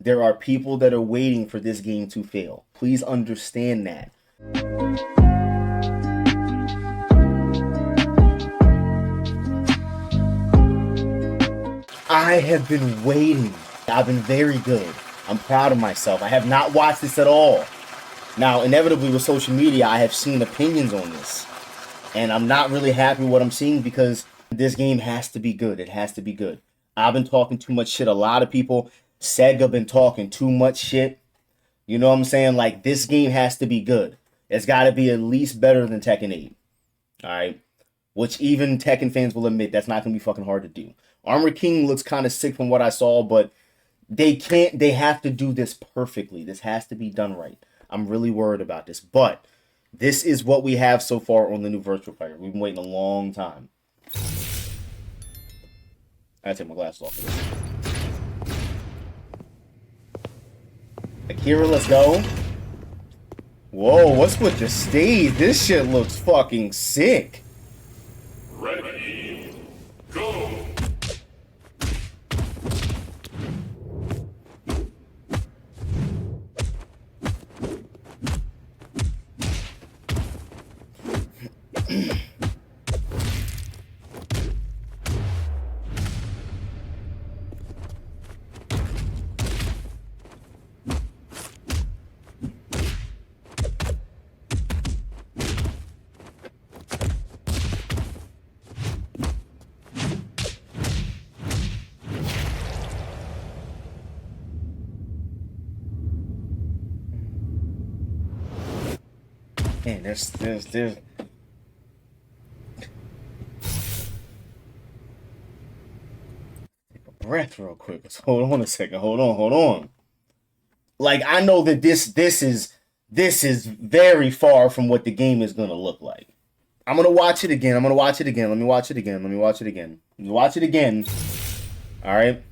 There are people that are waiting for this game to fail. Please understand that. I have been waiting. I've been very good. I'm proud of myself. I have not watched this at all. Now, inevitably with social media, I have seen opinions on this. And I'm not really happy with what I'm seeing because this game has to be good. It has to be good. I've been talking too much shit. A lot of people, Sega, been talking too much shit. You know what I'm saying? Like, this game has to be good. It's got to be at least better than Tekken 8. Alright? Which even Tekken fans will admit that's not going to be fucking hard to do. Armor King looks kind of sick from what I saw, but they have to do this perfectly. This has to be done right. I'm really worried about this. But this is what we have so far on the new Virtua Fighter. We've been waiting a long time. I gotta take my glasses off. Akira, let's go. Whoa, what's with the stage? This shit looks fucking sick. Ready, go. Man, there's take a breath real quick. Let's hold on a second. Hold on. Like, I know that this is very far from what the game is gonna look like. I'm gonna watch it again. Let me watch it again. Watch it again. Alright.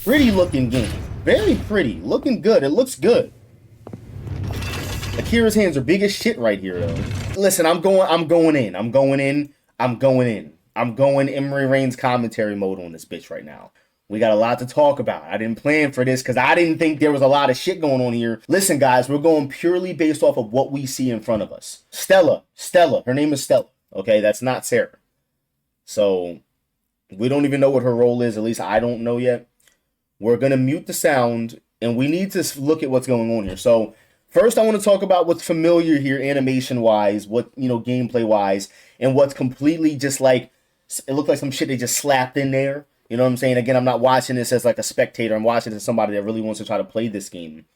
Pretty looking game. Very pretty. Looking good. It looks good. Akira's hands are big as shit right here, though. Listen, I'm going in. I'm going EmeryReigns commentary mode on this bitch right now. We got a lot to talk about. I didn't plan for this because I didn't think there was a lot of shit going on here. Listen, guys, we're going purely based off of what we see in front of us. Stella. Her name is Stella. Okay, that's not Sarah. So, we don't even know what her role is. At least I don't know yet. We're going to mute the sound, and we need to look at what's going on here. So, first, I want to talk about what's familiar here animation-wise, what, gameplay-wise, and what's completely just like, it looked like some shit they just slapped in there. You know what I'm saying? Again, I'm not watching this as like a spectator. I'm watching it as somebody that really wants to try to play this game.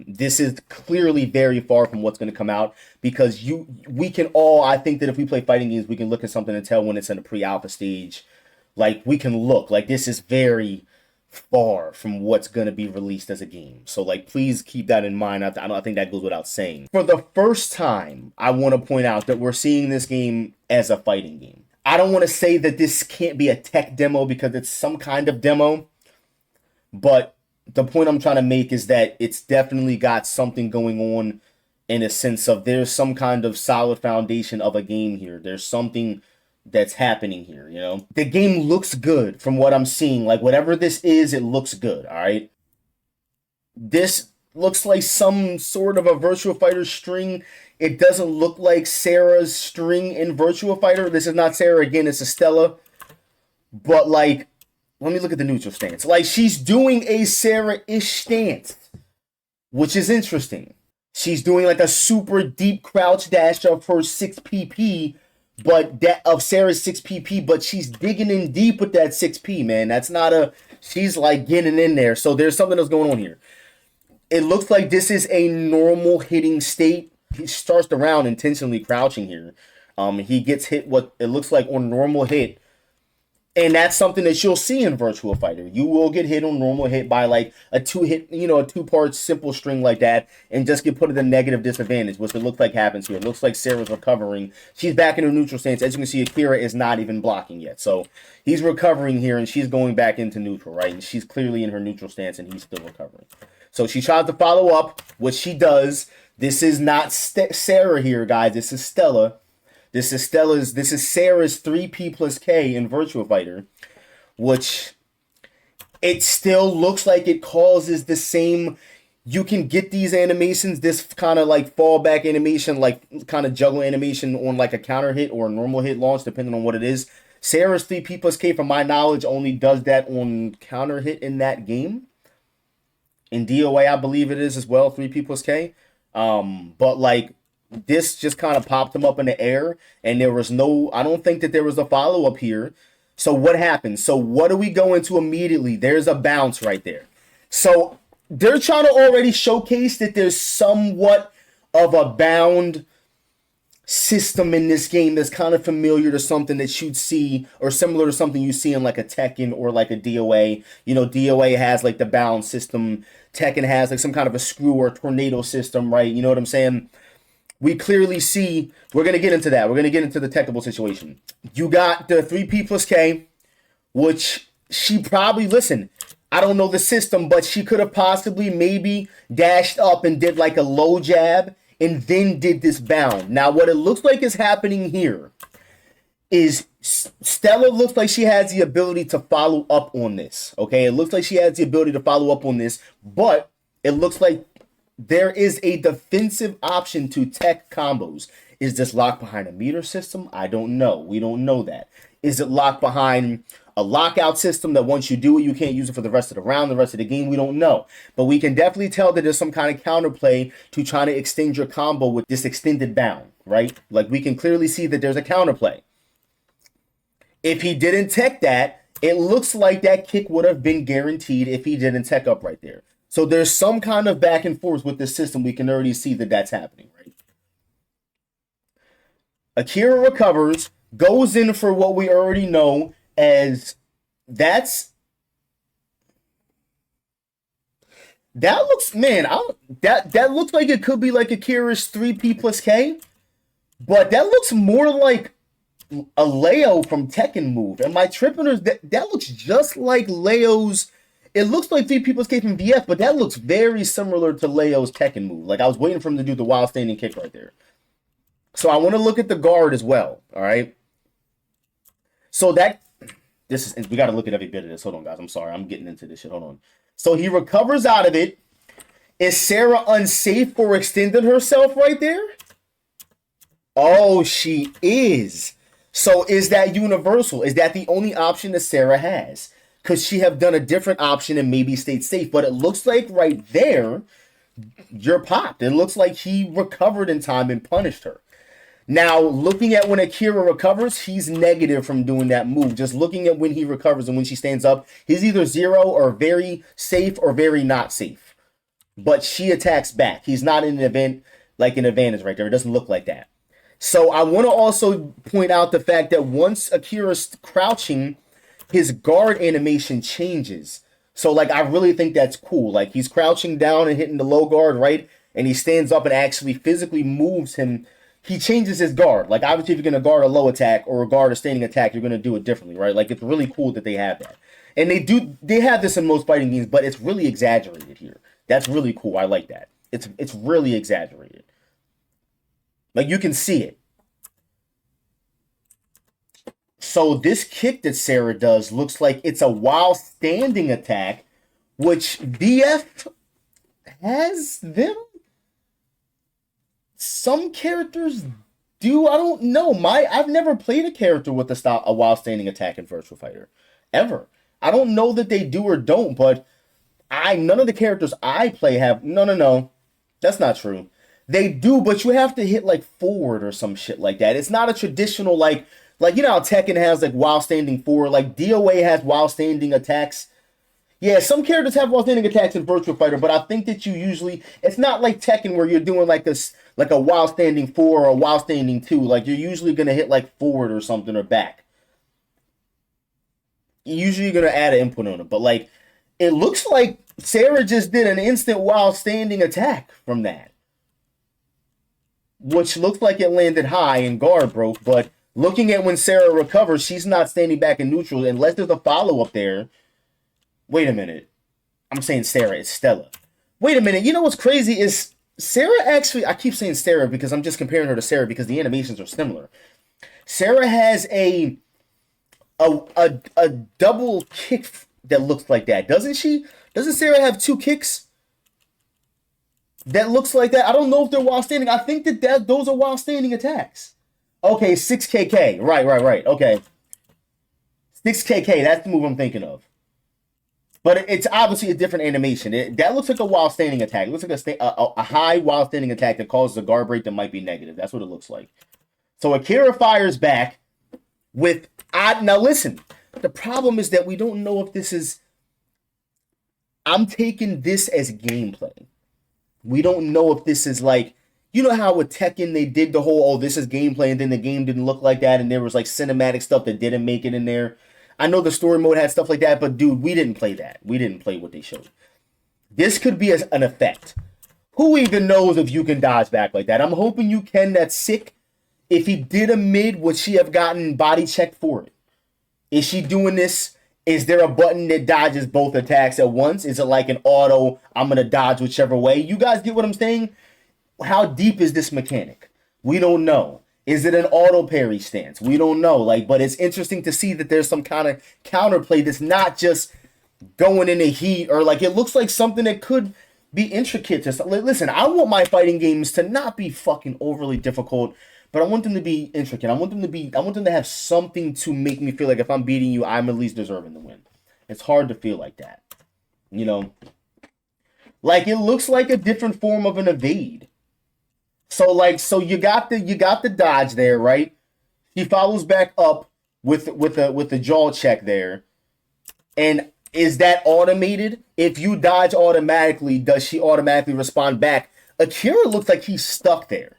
This is clearly very far from what's going to come out because we can all, I think that if we play fighting games, we can look at something and tell when it's in a pre-alpha stage. Like, we can look. Like, this is very far from what's going to be released as a game. So, like, please keep that in mind. I think that goes without saying. For the first time, I want to point out that we're seeing this game as a fighting game. I don't want to say that this can't be a tech demo because it's some kind of demo, but the point I'm trying to make is that it's definitely got something going on in a sense of there's some kind of solid foundation of a game here. There's something that's happening here, you know? The game looks good from what I'm seeing. Like, whatever this is, it looks good, all right? This looks like some sort of a Virtua Fighter string. It doesn't look like Sarah's string in Virtua Fighter. This is not Sarah again, it's Estella. But, like, let me look at the neutral stance. Like, she's doing a Sarah-ish stance, which is interesting. She's doing, like, a super deep crouch dash of her 6PP, but that of Sarah's 6PP, but she's digging in deep with that 6P, man. That's not a, she's, like, getting in there. So there's something that's going on here. It looks like this is a normal hitting state. He starts the round intentionally crouching here. He gets hit what it looks like on normal hit. And that's something that you'll see in Virtua Fighter. You will get hit on normal hit by like a two-part simple string like that and just get put at a negative disadvantage, which it looks like happens here. It looks like Sarah's recovering. She's back in her neutral stance. As you can see, Akira is not even blocking yet. So he's recovering here and she's going back into neutral, right? And she's clearly in her neutral stance and he's still recovering. So she tries to follow up, which she does. This is not Sarah here, guys. This is Stella. This is Sarah's 3P plus K in Virtua Fighter, which it still looks like it causes the same. You can get these animations, this kind of like fallback animation, like kind of juggle animation on like a counter hit or a normal hit launch, depending on what it is. Sarah's 3P plus K, from my knowledge, only does that on counter hit in that game. In DOA, I believe it is as well, 3P plus K. But like this just kind of popped him up in the air, and there was no, I don't think that there was a follow up here. So what happens? So what do we go into immediately? There's a bounce right there. So they're trying to already showcase that there's somewhat of a bound system in this game that's kind of familiar to something that you'd see, or similar to something you see in like a Tekken or like a DOA. You know, DOA has like the bound system. Tekken has like some kind of a screw or tornado system, right? You know what I'm saying? We clearly see, we're going to get into that. We're going to get into the technical situation. You got the 3P plus K, which she probably, listen, I don't know the system, but she could have possibly maybe dashed up and did like a low jab and then did this bound. Now, what it looks like is happening here is Stella looks like she has the ability to follow up on this, okay? It looks like she has the ability to follow up on this, but it looks like there is a defensive option to tech combos. Is this locked behind a meter system? I don't know. We don't know that. Is it locked behind a lockout system that once you do it, you can't use it for the rest of the round, the rest of the game? We don't know. But we can definitely tell that there's some kind of counterplay to trying to extend your combo with this extended bound, right? Like we can clearly see that there's a counterplay. If he didn't tech that, it looks like that kick would have been guaranteed if he didn't tech up right there. So there's some kind of back and forth with the system. We can already see that that's happening, right? Akira recovers, goes in for what we already know as that looks, man, that looks like it could be like Akira's 3P plus K, but that looks more like a Leo from Tekken move. Am I tripping, or that looks just like Leo's? It looks like 3P plus K from VF, but that looks very similar to Leo's Tekken move. Like I was waiting for him to do the wild standing kick right there. So I want to look at the guard as well. All right. So we got to look at every bit of this. Hold on, guys. I'm sorry. I'm getting into this shit. Hold on. So he recovers out of it. Is Sarah unsafe for extending herself right there? Oh, she is. So is that universal? Is that the only option that Sarah has? Could she have done a different option and maybe stayed safe? But it looks like right there, you're popped. It looks like he recovered in time and punished her. Now, looking at when Akira recovers, he's negative from doing that move. Just looking at when he recovers and when she stands up, he's either 0 or very safe or very not safe. But she attacks back. He's not in an event like an advantage right there. It doesn't look like that. So I want to also point out the fact that once Akira's crouching, his guard animation changes. So like I really think that's cool. Like he's crouching down and hitting the low guard, right? And he stands up and actually physically moves him. He changes his guard. Like obviously if you're going to guard a low attack or guard a standing attack, you're going to do it differently, right? Like it's really cool that they have that. And they have this in most fighting games, but it's really exaggerated here. That's really cool. I like that. It's really exaggerated. Like you can see it. So this kick that Sarah does looks like it's a while standing attack, which BF has them. Some characters do. I don't know. I've never played a character with a while standing attack in Virtua Fighter ever. I don't know that they do or don't, but none of the characters I play have. No. That's not true. They do, but you have to hit like forward or some shit like that. It's not a traditional like you know how Tekken has like while standing forward, like DOA has while standing attacks. Yeah, some characters have while standing attacks in Virtua Fighter, but I think that you usually, it's not like Tekken where you're doing like a while standing 4 or a while standing 2. Like you're usually gonna hit like forward or something or back. Usually you're gonna add an input on it, but like it looks like Sarah just did an instant while standing attack from that, which looks like it landed high and guard broke, but looking at when Sarah recovers, she's not standing back in neutral unless there's a follow-up there. Wait a minute. I'm saying Sarah. It's Stella. Wait a minute. You know what's crazy is Sarah actually... I keep saying Sarah because I'm just comparing her to Sarah because the animations are similar. Sarah has a double kick that looks like that, doesn't she? Doesn't Sarah have 2 kicks that looks like that? I don't know if they're while standing. I think that those are while standing attacks. Okay, 6KK. Right. Okay. 6KK, that's the move I'm thinking of. But it's obviously a different animation. That looks like a while standing attack. It looks like a high while standing attack that causes a guard break that might be negative. That's what it looks like. So Akira fires back with... Now listen, the problem is that we don't know if this is... I'm taking this as gameplay. We don't know if this is like... You know how with Tekken they did the whole, oh, this is gameplay, and then the game didn't look like that, and there was like cinematic stuff that didn't make it in there. I know the story mode had stuff like that, but dude, we didn't play that. We didn't play what they showed. This could be an effect. Who even knows if you can dodge back like that? I'm hoping you can. That's sick. If he did a mid, would she have gotten body checked for it? Is she doing this? Is there a button that dodges both attacks at once? Is it like an auto, I'm going to dodge whichever way? You guys get what I'm saying? How deep is this mechanic? We don't know. Is it an auto parry stance? We don't know. But it's interesting to see that there's some kind of counterplay that's not just going in the heat, or it looks like something that could be intricate. Listen, I want my fighting games to not be fucking overly difficult, but I want them to be intricate. I want them to have something to make me feel like if I'm beating you, I'm at least deserving to win. It's hard to feel like that. It looks like a different form of an evade. So you got the dodge there, right? He follows back up with the jaw check there. And is that automated? If you dodge automatically, does she automatically respond back? Akira looks like he's stuck there.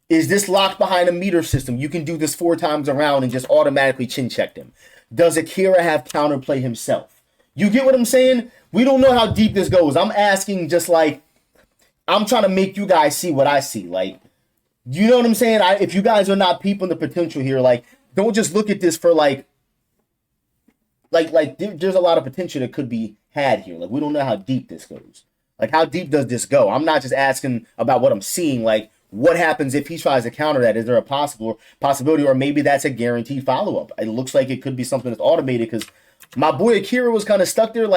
Is this locked behind a meter system? You can do this 4 times around and just automatically chin check him. Does Akira have counterplay himself? You get what I'm saying? We don't know how deep this goes. I'm asking just I'm trying to make you guys see what I see. You know what I'm saying? If you guys are not peeping the potential here, don't just look at this for there's a lot of potential that could be had here. We don't know how deep this goes. How deep does this go? I'm not just asking about what I'm seeing. What happens if he tries to counter that? Is there a possibility, or maybe that's a guaranteed follow-up? It looks like it could be something that's automated, because my boy Akira was kind of stuck there,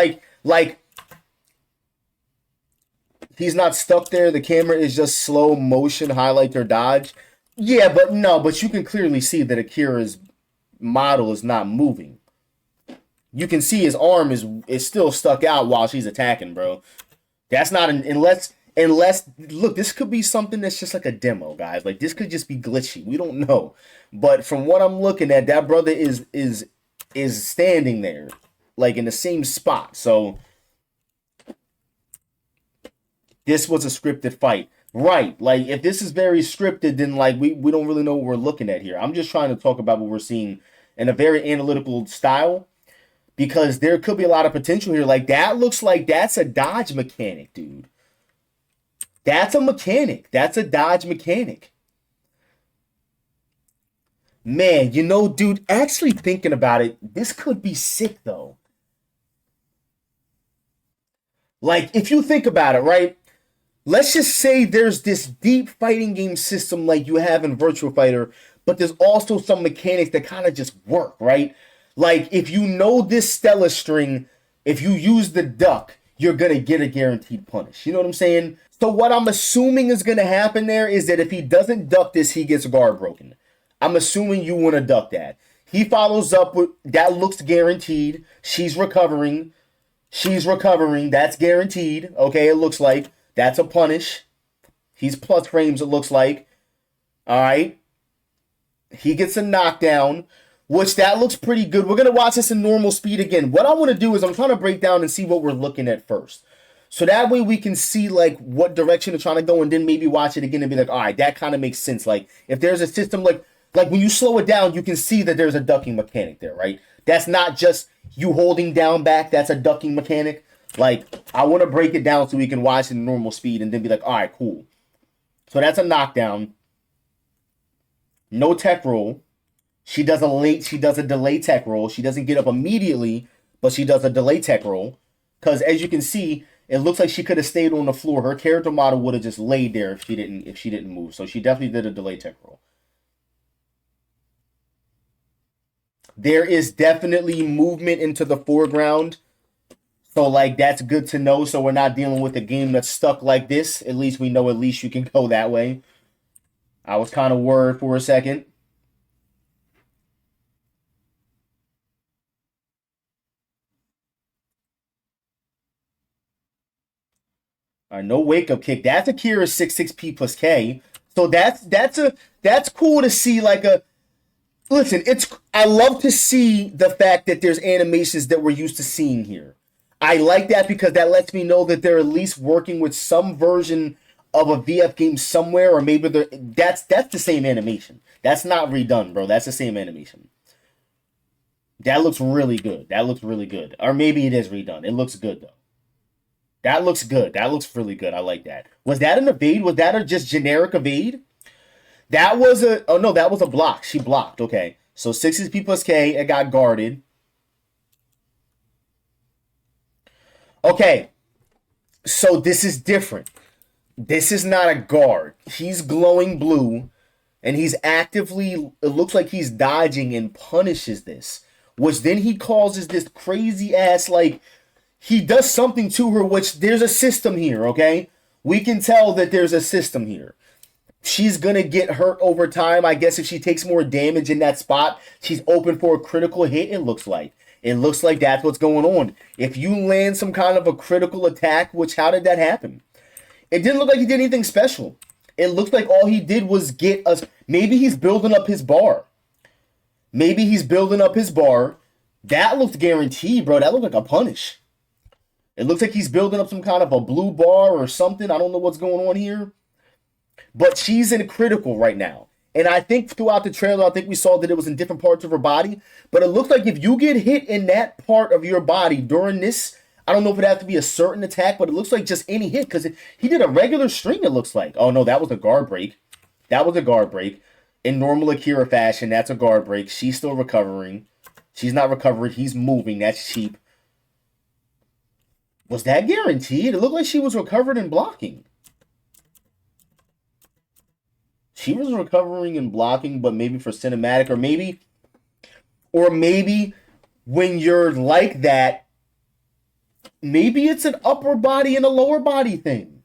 he's not stuck there. The camera is just slow motion, highlight or dodge. Yeah, but you can clearly see that Akira's model is not moving. You can see his arm is still stuck out while she's attacking, bro. That's not unless look, this could be something that's just like a demo, guys. This could just be glitchy. We don't know. But from what I'm looking at, that brother is standing there, in the same spot. So this was a scripted fight. Right. If this is very scripted, then we don't really know what we're looking at here. I'm just trying to talk about what we're seeing in a very analytical style, because there could be a lot of potential here. That looks like that's a dodge mechanic, dude. That's a mechanic. That's a dodge mechanic. Man, dude, actually thinking about it, this could be sick, though. If you think about it, right? Let's just say there's this deep fighting game system like you have in Virtua Fighter, but there's also some mechanics that kind of just work, right? If you know this Stella string, if you use the duck, you're going to get a guaranteed punish. You know what I'm saying? So what I'm assuming is going to happen there is that if he doesn't duck this, he gets guard broken. I'm assuming you want to duck that. He follows up with, that looks guaranteed. She's recovering. That's guaranteed. Okay, it looks like. That's a punish. He's plus frames, it looks like. All right. He gets a knockdown, which that looks pretty good. We're going to watch this in normal speed again. What I want to do is I'm trying to break down and see what we're looking at first. So that way we can see what direction they're trying to go, and then maybe watch it again and be all right, that kind of makes sense. If there's a system like when you slow it down, you can see that there's a ducking mechanic there, right? That's not just you holding down back. That's a ducking mechanic. I want to break it down so we can watch it in normal speed and then be all right, cool. So that's a knockdown. No tech roll. She does a delay tech roll. She doesn't get up immediately, but she does a delay tech roll. Because as you can see, it looks like she could have stayed on the floor. Her character model would have just laid there if she didn't move. So she definitely did a delay tech roll. There is definitely movement into the foreground. So like that's good to know. So we're not dealing with a game that's stuck like this. At least we know at least you can go that way. I was kind of worried for a second. All right, no wake up kick. That's Akira 66P plus K. So that's cool to see. Like a listen, I love to see the fact that there's animations that we're used to seeing here. I like that because that lets me know that they're at least working with some version of a VF game somewhere, or maybe that's the same animation. That's not redone, bro. That's the same animation. That looks really good. That looks really good. Or maybe it is redone. It looks good though. That looks good. That looks really good. I like that. Was that an evade? Was that a just generic evade? That was a... Oh, no, that was a block. She blocked. Okay. So 6 is P plus K. It got guarded. Okay. So this is different. This is not a guard. He's glowing blue, and he's actively... It looks like he's dodging and punishes this, which then he causes this crazy-ass, like... He does something to her, which there's a system here, okay? We can tell that there's a system here. She's going to get hurt over time. I guess if she takes more damage in that spot, she's open for a critical hit, it looks like. It looks like that's what's going on. If you land some kind of a critical attack, which how did that happen? It didn't look like he did anything special. It looks like all he did was get us... Maybe he's building up his bar. Maybe he's building up his bar. That looked guaranteed, bro. That looked like a punish. It looks like he's building up some kind of a blue bar or something. I don't know what's going on here. But she's in critical right now. And I think throughout the trailer, I think we saw that it was in different parts of her body. But it looks like if you get hit in that part of your body during this, I don't know if it has to be a certain attack, but it looks like just any hit. Because he did a regular string, it looks like. Oh, no, that was a guard break. That was a guard break. In normal Akira fashion, that's a guard break. She's still recovering. She's not recovering. He's moving. That's cheap. Was that guaranteed? It looked like she was recovered and blocking. She was recovering and blocking, but maybe for cinematic, or maybe when you're like that, maybe it's an upper body and a lower body thing.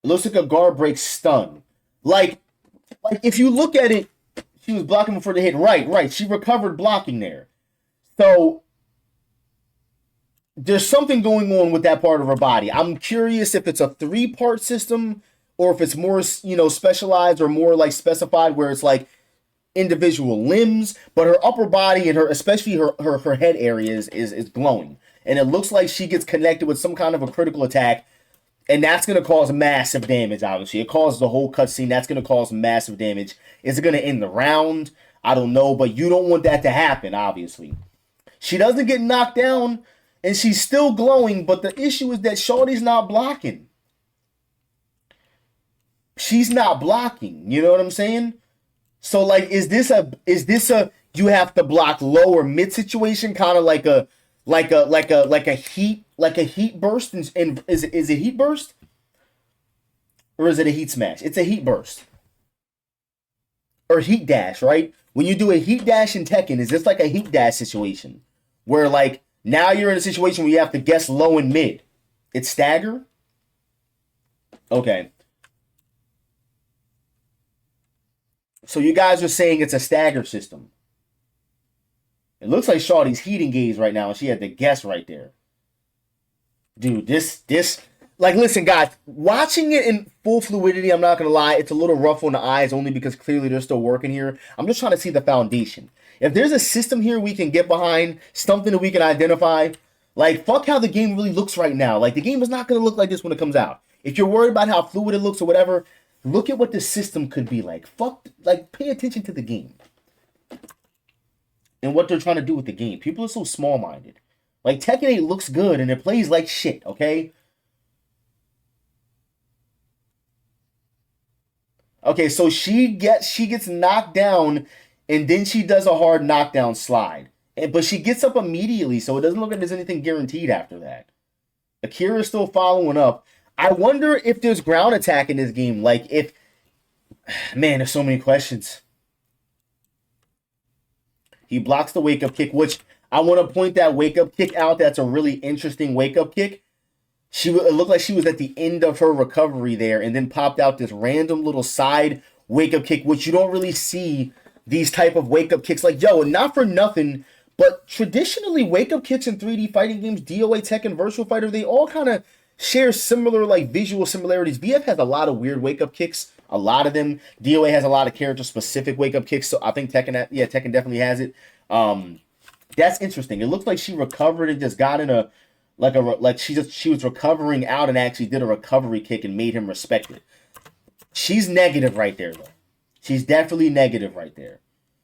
It looks like a guard break stun. Like if you look at it, she was blocking before the hit. Right. She recovered blocking there. So there's something going on with that part of her body. I'm curious if it's a 3-part system or if it's more, specialized or more like specified where it's like individual limbs, but her upper body and especially her head area is glowing. And it looks like she gets connected with some kind of a critical attack. And that's going to cause massive damage, obviously. It causes the whole cutscene. That's going to cause massive damage. Is it going to end the round? I don't know, but you don't want that to happen, obviously. She doesn't get knocked down, and she's still glowing, but the issue is that Shawty's not blocking. She's not blocking. You know what I'm saying? So, like, is this a you have to block low or mid situation, kind of like a heat burst, and is it heat burst or is it a heat smash? It's a heat burst or heat dash, right? When you do a heat dash in Tekken, is this like a heat dash situation where like now you're in a situation where you have to guess low and mid? It's stagger. Okay. So you guys are saying it's a stagger system. It looks like Shawty's heat engaged right now, and she had to guess right there. Dude, this, like, listen, guys, watching it in full fluidity, I'm not going to lie, it's a little rough on the eyes only because clearly they're still working here. I'm just trying to see the foundation. If there's a system here we can get behind, something that we can identify, like, fuck how the game really looks right now. Like, the game is not going to look like this when it comes out. If you're worried about how fluid it looks or whatever, look at what the system could be like. Pay attention to the game and what they're trying to do with the game. People are so small-minded. Like, Tekken 8 looks good, and it plays like shit, okay? Okay, so she gets knocked down, and then she does a hard knockdown slide. But she gets up immediately, so it doesn't look like there's anything guaranteed after that. Akira's still following up. I wonder if there's ground attack in this game. Like, if... Man, there's so many questions. He blocks the wake-up kick, which I want to point that wake-up kick out. That's a really interesting wake-up kick. It looked like she was at the end of her recovery there and then popped out this random little side wake-up kick, which you don't really see these type of wake-up kicks. Like, yo, not for nothing, but traditionally wake-up kicks in 3D fighting games, DOA, Tekken, Virtua Fighter, they all kind of share similar like visual similarities. VF has a lot of weird wake-up kicks, a lot of them. DOA has a lot of character-specific wake-up kicks, so I think Tekken definitely has it. That's interesting. It looks like she recovered and just got in a she was recovering out and actually did a recovery kick and made him respect it. She's negative right there, though. She's definitely negative right there.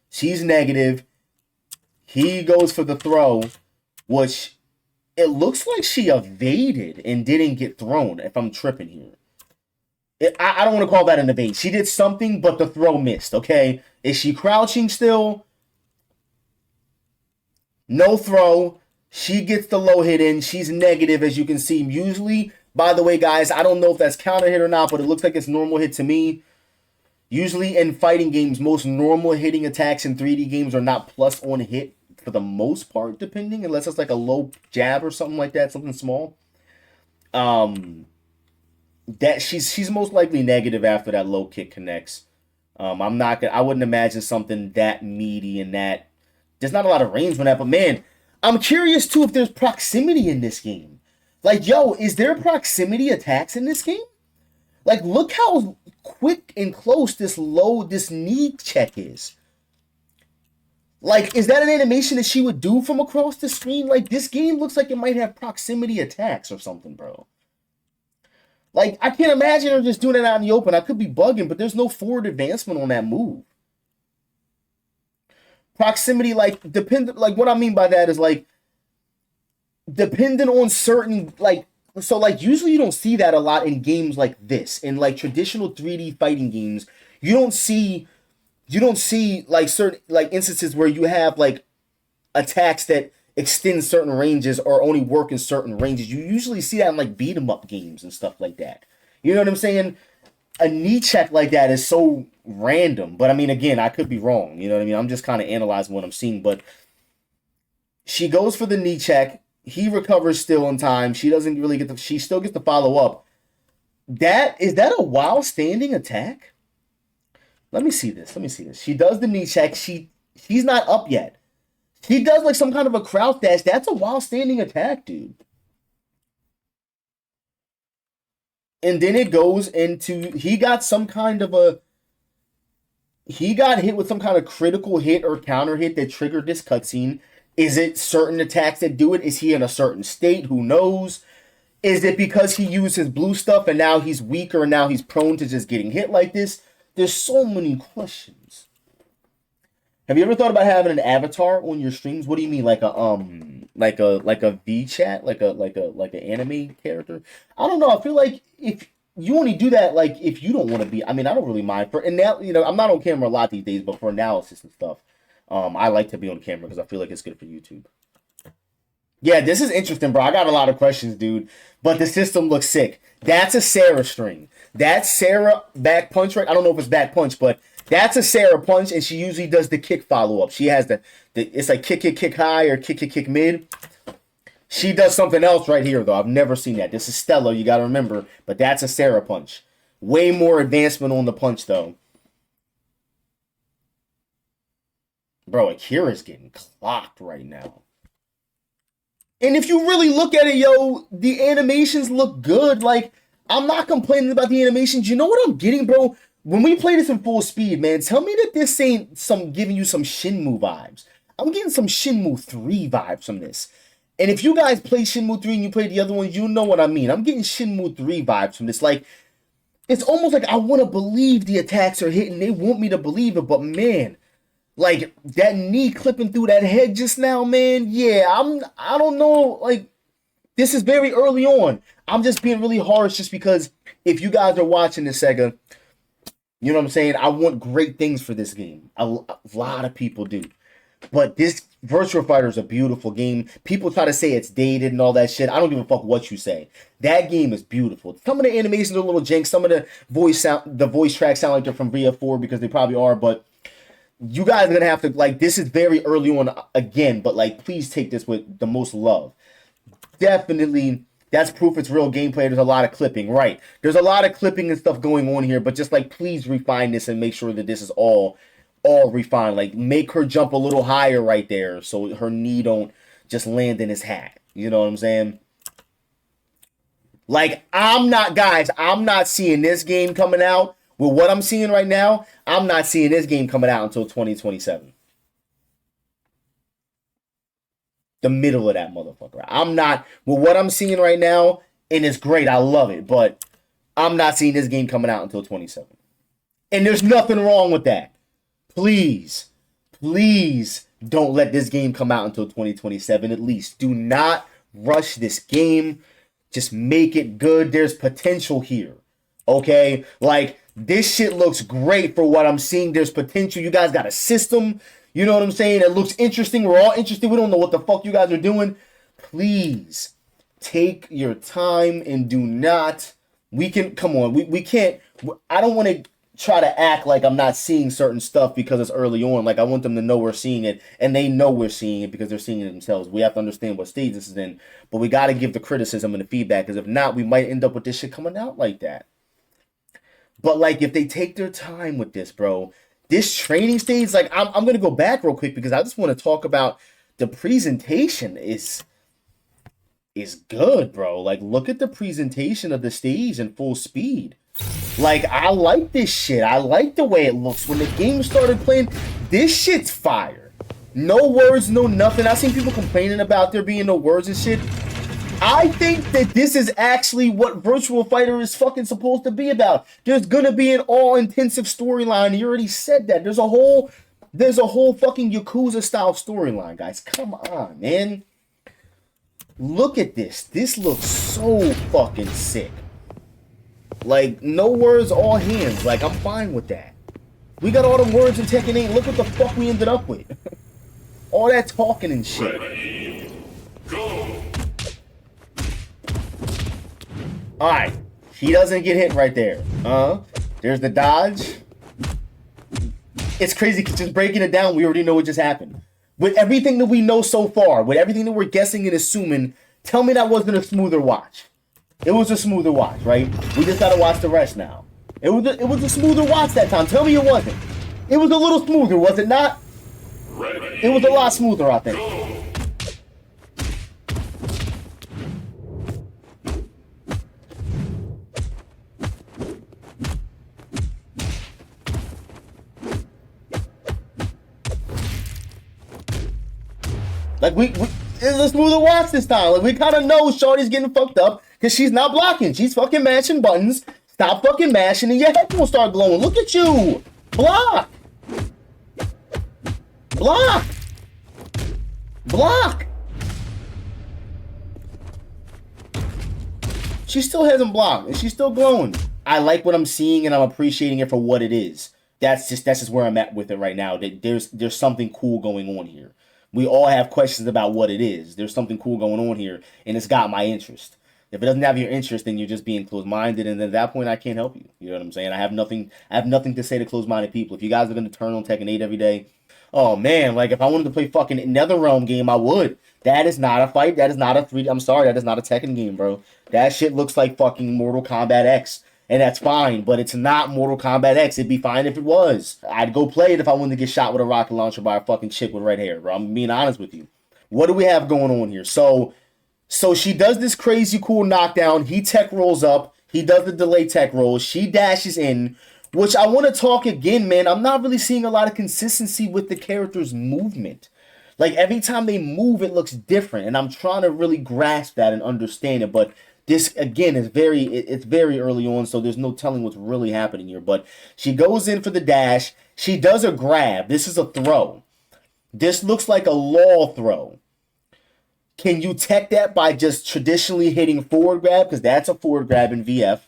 She's negative. He goes for the throw, which it looks like she evaded and didn't get thrown, if I'm tripping here. I don't want to call that an evade. She did something, but the throw missed, okay? Is she crouching still? No throw. She gets the low hit in. She's negative, as you can see. Usually, by the way, guys, I don't know if that's counter hit or not, but it looks like it's normal hit to me. Usually in fighting games, most normal hitting attacks in 3D games are not plus on hit for the most part, depending, unless it's like a low jab or something like that, something small. That she's most likely negative after that low kick connects. I wouldn't imagine something that meaty and that. There's not a lot of range on that, but man, I'm curious too if there's proximity in this game. Like, yo, is there proximity attacks in this game? Like, look how quick and close this knee check is. Like, is that an animation that she would do from across the screen? Like, this game looks like it might have proximity attacks or something, bro. Like, I can't imagine her just doing it out in the open. I could be bugging, but there's no forward advancement on that move. Proximity, like, what I mean by that is, like, dependent on certain, like, so, like, usually you don't see that a lot in games like this. In, like, traditional 3D fighting games, you don't see, like, certain, like, instances where you have, like, attacks that extend certain ranges or only work in certain ranges. You usually see that in, like, beat-em-up games and stuff like that. You know what I'm saying? A knee check like that is so random. But, I mean, again, I could be wrong. You know what I mean? I'm just kind of analyzing what I'm seeing. But she goes for the knee check. He recovers still in time. She doesn't really get she still gets the follow-up. Is that a while standing attack? Let me see this. She does the knee check. She's not up yet. He does like some kind of a crouch dash. That's a while standing attack, dude. And then it goes into, he got hit with some kind of critical hit or counter hit that triggered this cutscene. Is it certain attacks that do it? Is he in a certain state? Who knows? Is it because he used his blue stuff and now he's weaker and now he's prone to just getting hit like this? There's so many questions. Have you ever thought about having an avatar on your streams? What do you mean, like a V chat, like an anime character? I don't know. I feel like if you only do that, like if you don't want to be. I mean, I don't really mind and now, you know, I'm not on camera a lot these days, but for analysis and stuff, I like to be on camera because I feel like it's good for YouTube. Yeah, this is interesting, bro. I got a lot of questions, dude. But the system looks sick. That's a Sarah string. That's Sarah back punch, right? I don't know if it's back punch, but that's a Sarah punch, and she usually does the kick follow-up. She has it's like kick high or kick mid. She does something else right here, though. I've never seen that. This is Stella, you got to remember. But that's a Sarah punch. Way more advancement on the punch, though. Bro, Akira's getting clocked right now. And if you really look at it, yo, the animations look good. Like, I'm not complaining about the animations. You know what I'm getting, bro? When we play this in full speed, man, tell me that this ain't giving you some Shenmue vibes. I'm getting some Shenmue 3 vibes from this. And if you guys play Shenmue 3 and you play the other ones, you know what I mean. I'm getting Shenmue 3 vibes from this. Like, it's almost like I want to believe the attacks are hitting. They want me to believe it, but man, like, that knee clipping through that head just now, man, yeah, I don't know, like, this is very early on. I'm just being really harsh just because if you guys are watching this, Sega, you know what I'm saying? I want great things for this game. A lot of people do. But this Virtua Fighter is a beautiful game. People try to say it's dated and all that shit. I don't give a fuck what you say. That game is beautiful. Some of the animations are a little jank. Some of the voice tracks sound like they're from BF4 because they probably are, but You guys are going to have to, like, this is very early on again, but, like, please take this with the most love. Definitely, that's proof it's real gameplay. There's a lot of clipping, right? There's a lot of clipping and stuff going on here, but just, like, please refine this and make sure that this is all refined. Like, make her jump a little higher right there so her knee don't just land in his hat. You know what I'm saying? Like, I'm not seeing this game coming out. With what I'm seeing right now, I'm not seeing this game coming out until 2027. The middle of that motherfucker. I'm not, with what I'm seeing right now, and it's great, I love it, but I'm not seeing this game coming out until 27. And there's nothing wrong with that. Please, please don't let this game come out until 2027 at least. Do not rush this game. Just make it good. There's potential here. Okay? Like, this shit looks great for what I'm seeing. There's potential. You guys got a system. You know what I'm saying? It looks interesting. We're all interested. We don't know what the fuck you guys are doing. Please take your time and do not. We can, come on. We can't. I don't want to try to act like I'm not seeing certain stuff because it's early on. Like, I want them to know we're seeing it, and they know we're seeing it because they're seeing it themselves. We have to understand what stage this is in, but we got to give the criticism and the feedback, because if not, we might end up with this shit coming out like that. But, like, if they take their time with this, bro, this training stage, like, I'm going to go back real quick because I just want to talk about the presentation is good, bro. Like, look at the presentation of the stage in full speed. Like, I like this shit. I like the way it looks. When the game started playing, this shit's fire. No words, no nothing. I've seen people complaining about there being no words and shit. I think that this is actually what Virtua Fighter is fucking supposed to be about. There's gonna be an all-intensive storyline. You already said that. There's a whole fucking Yakuza-style storyline, guys. Come on, man. Look at this. This looks so fucking sick. Like, no words, all hands. Like, I'm fine with that. We got all the words in Tekken 8. Look what the fuck we ended up with. All that talking and shit. Ready, go. Alright. He doesn't get hit right there. There's the dodge. It's crazy because just breaking it down, we already know what just happened. With everything that we know so far, with everything that we're guessing and assuming, tell me that wasn't a smoother watch. It was a smoother watch, right? We just gotta watch the rest now. It was a smoother watch that time. Tell me it wasn't. It was a little smoother, was it not? Ready, It was a lot smoother, I think. go. Like, it's a smoother watch this time. Like, we kind of know Shorty's getting fucked up because she's not blocking. She's fucking mashing buttons. Stop fucking mashing and your head will start glowing. Look at you. Block. Block. Block. She still hasn't blocked and she's still glowing. I like what I'm seeing and I'm appreciating it for what it is. That's just where I'm at with it right now. There's something cool going on here. We all have questions about what it is. There's something cool going on here, and it's got my interest. If it doesn't have your interest, then you're just being closed-minded, and at that point, I can't help you. You know what I'm saying? I have nothing to say to closed-minded people. If you guys are going to turn on Tekken 8 every day, oh, man, like, if I wanted to play fucking NetherRealm game, I would. That is not a fight. That is not a 3D. I'm sorry, that is not a Tekken game, bro. That shit looks like fucking Mortal Kombat X. And that's fine, but it's not Mortal Kombat X. It'd be fine if it was. I'd go play it if I wanted to get shot with a rocket launcher by a fucking chick with red hair, bro. I'm being honest with you. What do we have going on here? So she does this crazy cool knockdown. He tech rolls up. He does the delay tech roll. She dashes in, which I want to talk again, man. I'm not really seeing a lot of consistency with the character's movement. Like, every time they move, it looks different. And I'm trying to really grasp that and understand it, but this, again, is it's very early on, so there's no telling what's really happening here. But she goes in for the dash. She does a grab. This is a throw. This looks like a law throw. Can you tech that by just traditionally hitting forward grab? Because that's a forward grab in VF.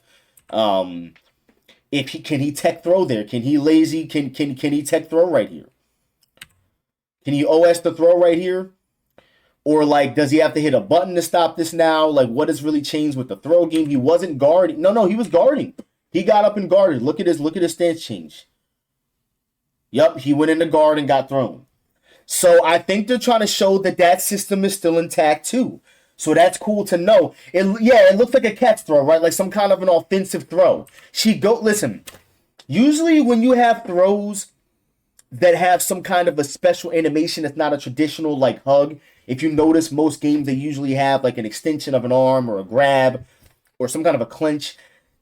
Can he tech throw there? Can he lazy? Can he tech throw right here? Can he OS the throw right here? Or, like, does he have to hit a button to stop this now? Like, what has really changed with the throw game? He wasn't guarding. No, he was guarding. He got up and guarded. Look at his stance change. Yup, he went in the guard and got thrown. So I think they're trying to show that that system is still intact too. So that's cool to know. It looks like a catch throw, right? Like some kind of an offensive throw. Listen, usually when you have throws that have some kind of a special animation that's not a traditional like hug, if you notice most games they usually have like an extension of an arm or a grab or some kind of a clinch.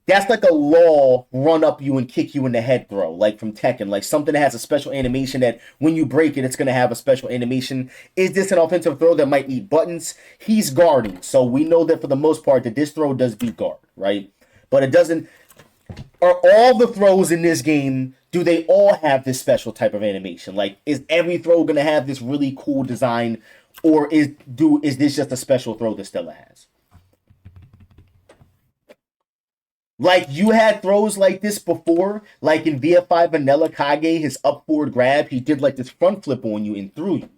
That's like a law run up you and kick you in the head throw, like from Tekken, like something that has a special animation that when you break it, it's going to have a special animation. Is this an offensive throw that might eat buttons? He's guarding, so we know that for the most part that this throw does beat guard, right? But it doesn't. Are all the throws in this game, do they all have this special type of animation? Like, is every throw going to have this really cool design, or is this just a special throw that Stella has? Like, you had throws like this before, like in VF5 Vanilla Kage, his up forward grab, he did like this front flip on you and threw you.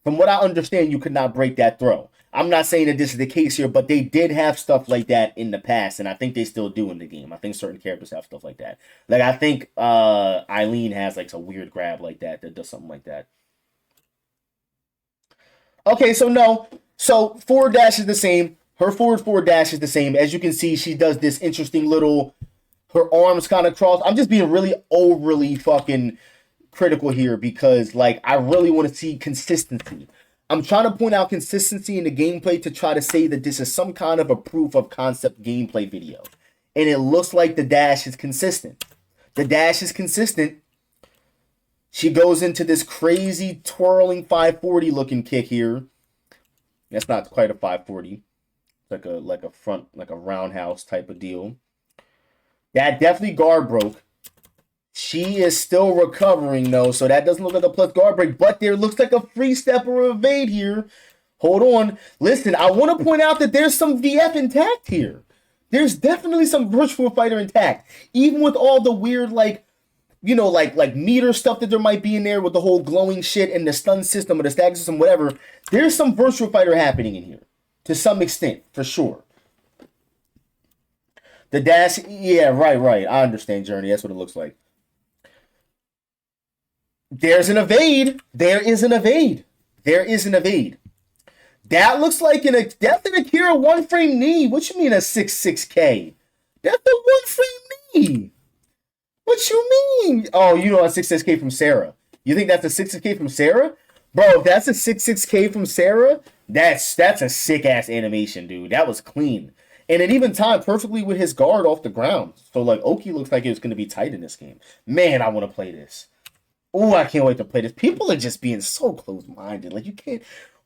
From what I understand, you could not break that throw. I'm not saying that this is the case here, but they did have stuff like that in the past, and I think they still do in the game. I think certain characters have stuff like that. Like, I think Eileen has like a weird grab like that does something like that. Okay, so no. So forward dash is the same. Her forward dash is the same. As you can see, she does this interesting little, her arms kind of crossed. I'm just being really overly fucking critical here because, like, I really want to see consistency. I'm trying to point out consistency in the gameplay to try to say that this is some kind of a proof of concept gameplay video. And it looks like the dash is consistent. The dash is consistent. She goes into this crazy twirling 540 looking kick here. That's not quite a 540. Like a front, like a roundhouse type of deal. That definitely guard broke. She is still recovering though, so that doesn't look like a plus guard break, but there looks like a free step or evade here. Hold on. Listen, I want to point out that there's some VF intact here. There's definitely some Virtua Fighter intact. Even with all the weird, like, you know, like meter stuff that there might be in there with the whole glowing shit and the stun system or the stag system, whatever. There's some Virtua Fighter happening in here. To some extent, for sure. The dash, yeah, right. I understand, Journey. That's what it looks like. There's an evade. There is an evade. That looks like that's an Akira one-frame knee. What you mean a 6-6K? That's a one-frame knee. What you mean? Oh, you know a 6-6K from Sarah. You think that's a 6-6K from Sarah? Bro, if that's a 6-6K from Sarah, that's a sick-ass animation, dude. That was clean. And it even timed perfectly with his guard off the ground. So, like, Oki looks like it was going to be tight in this game. Man, I want to play this. Oh, I can't wait to play this. People are just being so close-minded. Like,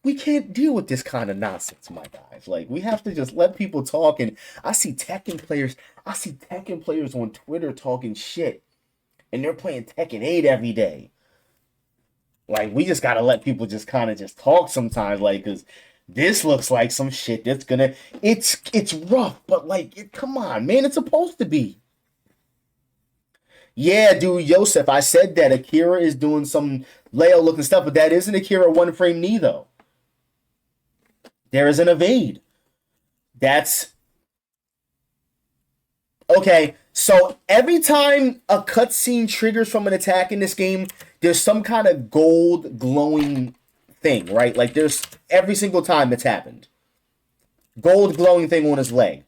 we can't deal with this kind of nonsense, my guys. Like, we have to just let people talk. And I see Tekken players on Twitter talking shit. And they're playing Tekken 8 every day. Like, we just gotta let people just kind of just talk sometimes, like, because this looks like some shit that's gonna, it's rough, but, like, come on, man, it's supposed to be. Yeah, dude, Yosef, I said that Akira is doing some Leo looking stuff, but that isn't Akira one-frame knee, though. There is an evade. That's... Okay, so every time a cutscene triggers from an attack in this game, there's some kind of gold glowing thing, right? Like, there's every single time it's happened. Gold glowing thing on his leg.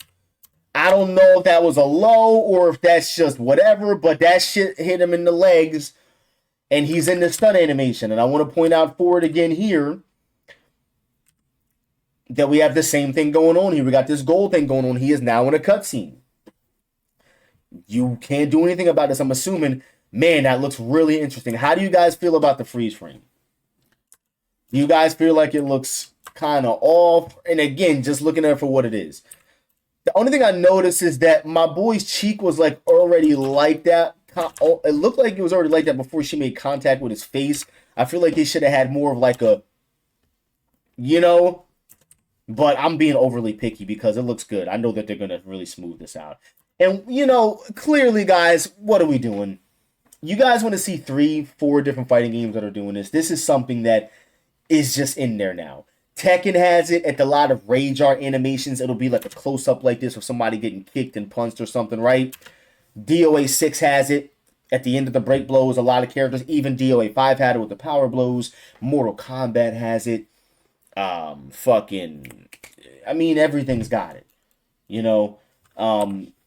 I don't know if that was a low or if that's just whatever, but that shit hit him in the legs, and he's in the stun animation. And I want to point out forward again here that we have the same thing going on here. We got this gold thing going on. He is now in a cutscene. You can't do anything about this, I'm assuming. Man, that looks really interesting. How do you guys feel about the freeze frame? Do you guys feel like it looks kind of off? And again, just looking at it for what it is. The only thing I noticed is that my boy's cheek was like already like that. It looked like it was already like that before she made contact with his face. I feel like they should have had more of like a, you know, but I'm being overly picky because it looks good. I know that they're going to really smooth this out. And, you know, clearly, guys, what are we doing? You guys want to see 3-4 different fighting games that are doing this. This is something that is just in there now. Tekken has it at a lot of rage art animations. It'll be like a close-up like this of somebody getting kicked and punched or something, right? DOA 6 has it. at the end of the break blows, a lot of characters, even DOA5 had it with the power blows. Mortal Kombat has it. I mean, everything's got it. You know?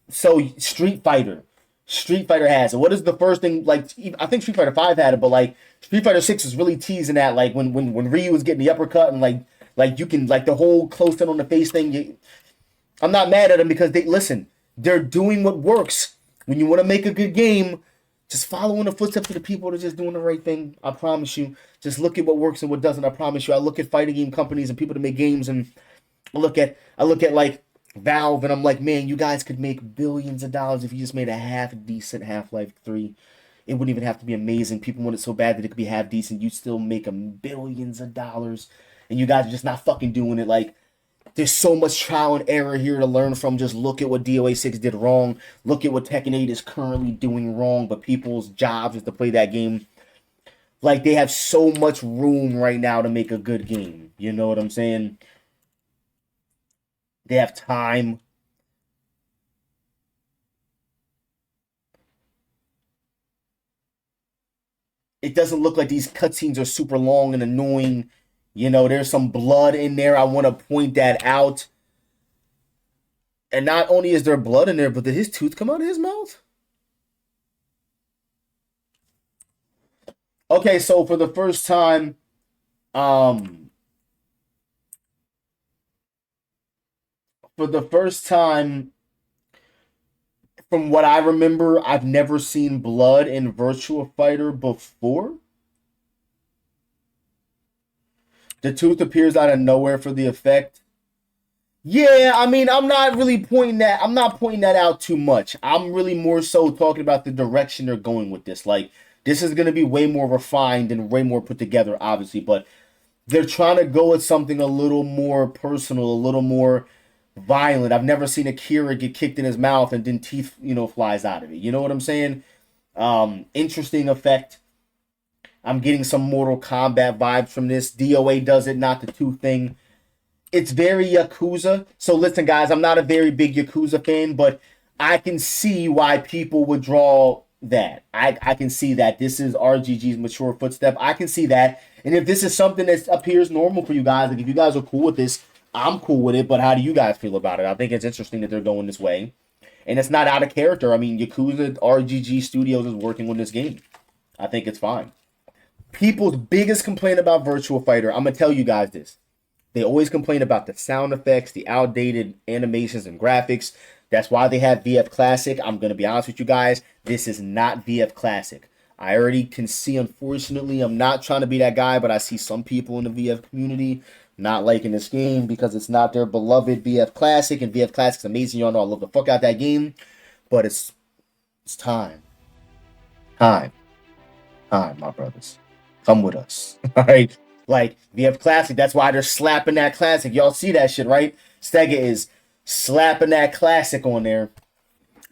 So Street Fighter has it. What is the first thing, like, I think Street Fighter 5 had it, but like Street Fighter 6 is really teasing that, like when Ryu was getting the uppercut and like you can, like, the whole close in on the face thing. I'm not mad at them because they're doing what works. When you want to make a good game, just follow in the footsteps of the people that are just doing the right thing. I promise you. Just look at what works and what doesn't. I promise you. I look at fighting game companies and people that make games, and I look at like Valve, and I'm like, man, you guys could make billions of dollars if you just made a half decent Half-Life 3. It wouldn't even have to be amazing. People want it so bad that it could be half decent. You'd still make them billions of dollars, and you guys are just not fucking doing it. Like, there's so much trial and error here to learn from. Just look at what DOA 6 did wrong. Look at what Tekken 8 is currently doing wrong, but people's jobs is to play that game. Like, they have so much room right now to make a good game. You know what I'm saying? They have time. It doesn't look like these cutscenes are super long and annoying. You know, there's some blood in there. I want to point that out. And not only is there blood in there, but did his tooth come out of his mouth? Okay, so for the first time, from what I remember, I've never seen blood in Virtua Fighter before. The tooth appears out of nowhere for the effect. Yeah, I mean, I'm not pointing that out too much. I'm really more so talking about the direction they're going with this. Like, this is going to be way more refined and way more put together, obviously, but they're trying to go with something a little more personal, a little more violent. I've never seen Akira get kicked in his mouth and then teeth, flies out of it. You know what I'm saying? Interesting effect. I'm getting some Mortal Kombat vibes from this. DOA does it, not the tooth thing. It's very Yakuza. So listen, guys, I'm not a very big Yakuza fan, but I can see why people would draw that. I can see that. This is RGG's mature footstep. I can see that. And if this is something that appears normal for you guys, like if you guys are cool with this, I'm cool with it. But how do you guys feel about it? I think it's interesting that they're going this way. And it's not out of character. I mean, Yakuza RGG Studios is working on this game. I think it's fine. People's biggest complaint about Virtua Fighter, I'm going to tell you guys this. They always complain about the sound effects, the outdated animations and graphics. That's why they have VF Classic. I'm going to be honest with you guys. This is not VF Classic. I already can see, unfortunately, I'm not trying to be that guy, but I see some people in the VF community not liking this game because it's not their beloved VF Classic. And VF Classic is amazing. Y'all know I love the fuck out that game. But it's time. Time, my brothers. Come with us. All right? Like, VF Classic, that's why they're slapping that classic. Y'all see that shit, right? Sega is slapping that classic on there.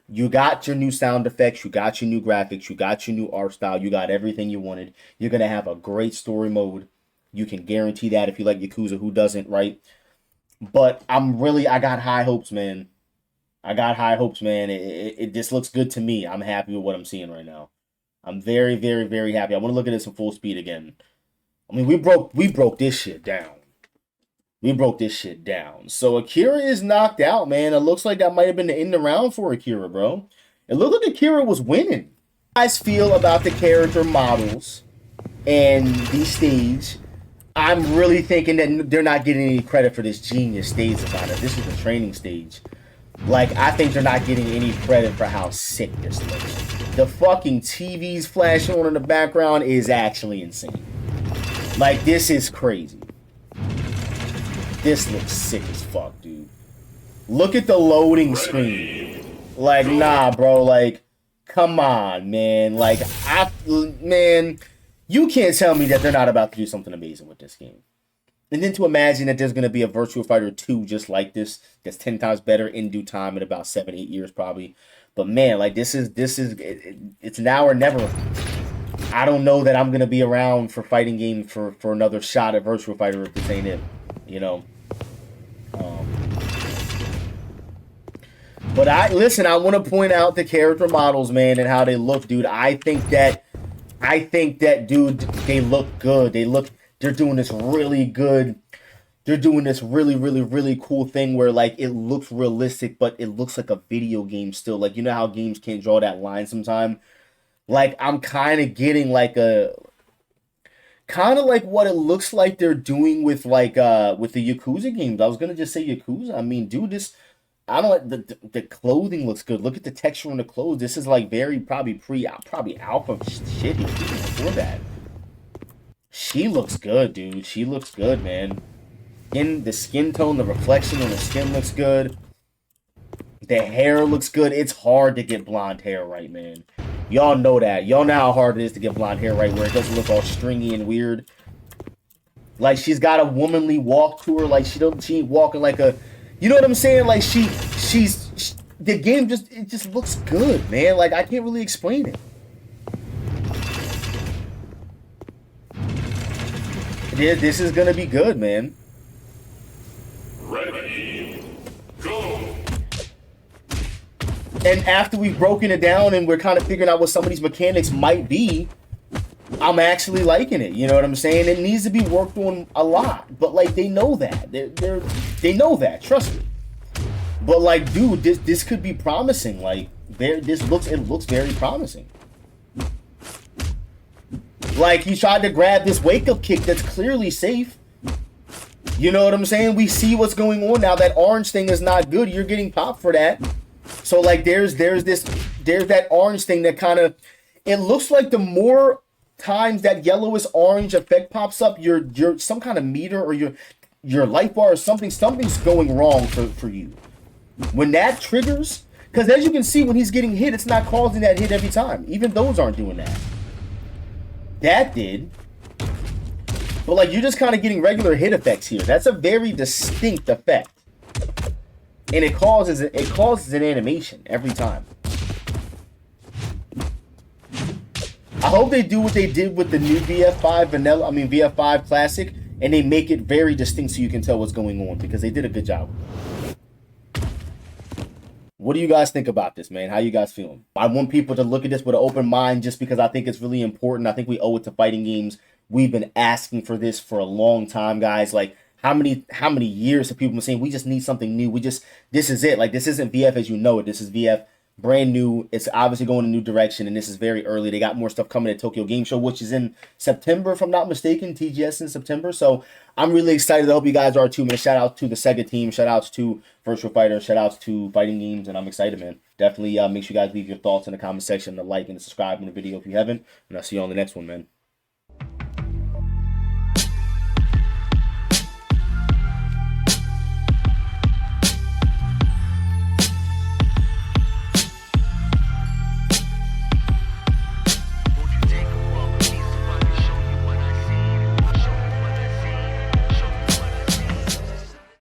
You got your new sound effects, you got your new graphics, you got your new art style, you got everything you wanted. You're going to have a great story mode. You can guarantee that if you like Yakuza, who doesn't, right? But I got high hopes, man. It just looks good to me. I'm happy with what I'm seeing right now. I'm very, very, very happy. I want to look at this in full speed again. I mean, we broke this shit down. So Akira is knocked out, man. It looks like that might have been the end of the round for Akira, bro. It looked like Akira was winning. How you guys feel about the character models and the stage? I'm really thinking that they're not getting any credit for this genius stage about it. This is the training stage. Like, I think they're not getting any credit for how sick this looks. The fucking TVs flashing on in the background is actually insane. Like, this is crazy. This looks sick as fuck, dude. Look at the loading screen. Like, nah, bro. Like, come on, man. Like, man, you can't tell me that they're not about to do something amazing with this game. And then to imagine that there's going to be a Virtua Fighter 2 just like this, that's 10 times better in due time in about 7-8 years probably. But man, like, it's now or never. I don't know that I'm going to be around for fighting games for another shot at Virtua Fighter if this ain't it, you know. But listen, I want to point out the character models, man, and how they look, dude. I think that, dude, they look good. They're doing this really good. They're doing this really, really, really cool thing where, like, it looks realistic, but it looks like a video game still. Like, you know how games can't draw that line sometimes? Like, I'm kind of getting, like, kind of like what it looks like they're doing with, like, with the Yakuza games. I was going to just say Yakuza. I mean, dude, I don't, the clothing looks good. Look at the texture on the clothes. This is, like, very, probably alpha shit before that. She looks good, dude. She looks good, man. The skin tone, the reflection on the skin looks good. The hair looks good. It's hard to get blonde hair right, man. Y'all know that. Y'all know how hard it is to get blonde hair right, where it doesn't look all stringy and weird. Like, she's got a womanly walk to her. Like, she ain't walking like a, you know what I'm saying? Like, the game it just looks good, man. Like, I can't really explain it. This is gonna be good, man. Ready, go. And after we've broken it down and we're kind of figuring out what some of these mechanics might be, I'm actually liking it. You know what I'm saying? It needs to be worked on a lot, but, like, they know that. They know that. Trust me. But, like, dude, this could be promising. Like, it looks very promising. Like, he tried to grab this wake-up kick that's clearly safe. You know what I'm saying? We see what's going on now. That orange thing is not good. You're getting popped for that. So, like, there's that orange thing that kind of, it looks like the more times that yellowish orange effect pops up, you're some kind of meter or your life bar or something's going wrong for you. When that triggers, because as you can see, when he's getting hit, it's not causing that hit every time. Even those aren't doing that. That did. But, like, you're just kind of getting regular hit effects here. That's a very distinct effect. And it causes an animation every time. I hope they do what they did with the new VF5 Classic, and they make it very distinct so you can tell what's going on, because they did a good job. What do you guys think about this, man? How you guys feeling? I want people to look at this with an open mind, just because I think it's really important. I think we owe it to fighting games. We've been asking for this for a long time, guys. Like, how many years have people been saying we just need something new? This is it. Like, this isn't VF as you know it. This is VF brand new. It's obviously going a new direction, and this is very early. They got more stuff coming at Tokyo Game Show, which is in September, if I'm not mistaken. TGS in September. So I'm really excited. I hope you guys are too, man. Shout out to the Sega team. Shout outs to Virtua Fighter. Shout outs to Fighting Games, and I'm excited, man. Definitely make sure you guys leave your thoughts in the comment section, the like and the subscribe in the video if you haven't, and I'll see you on the next one, man.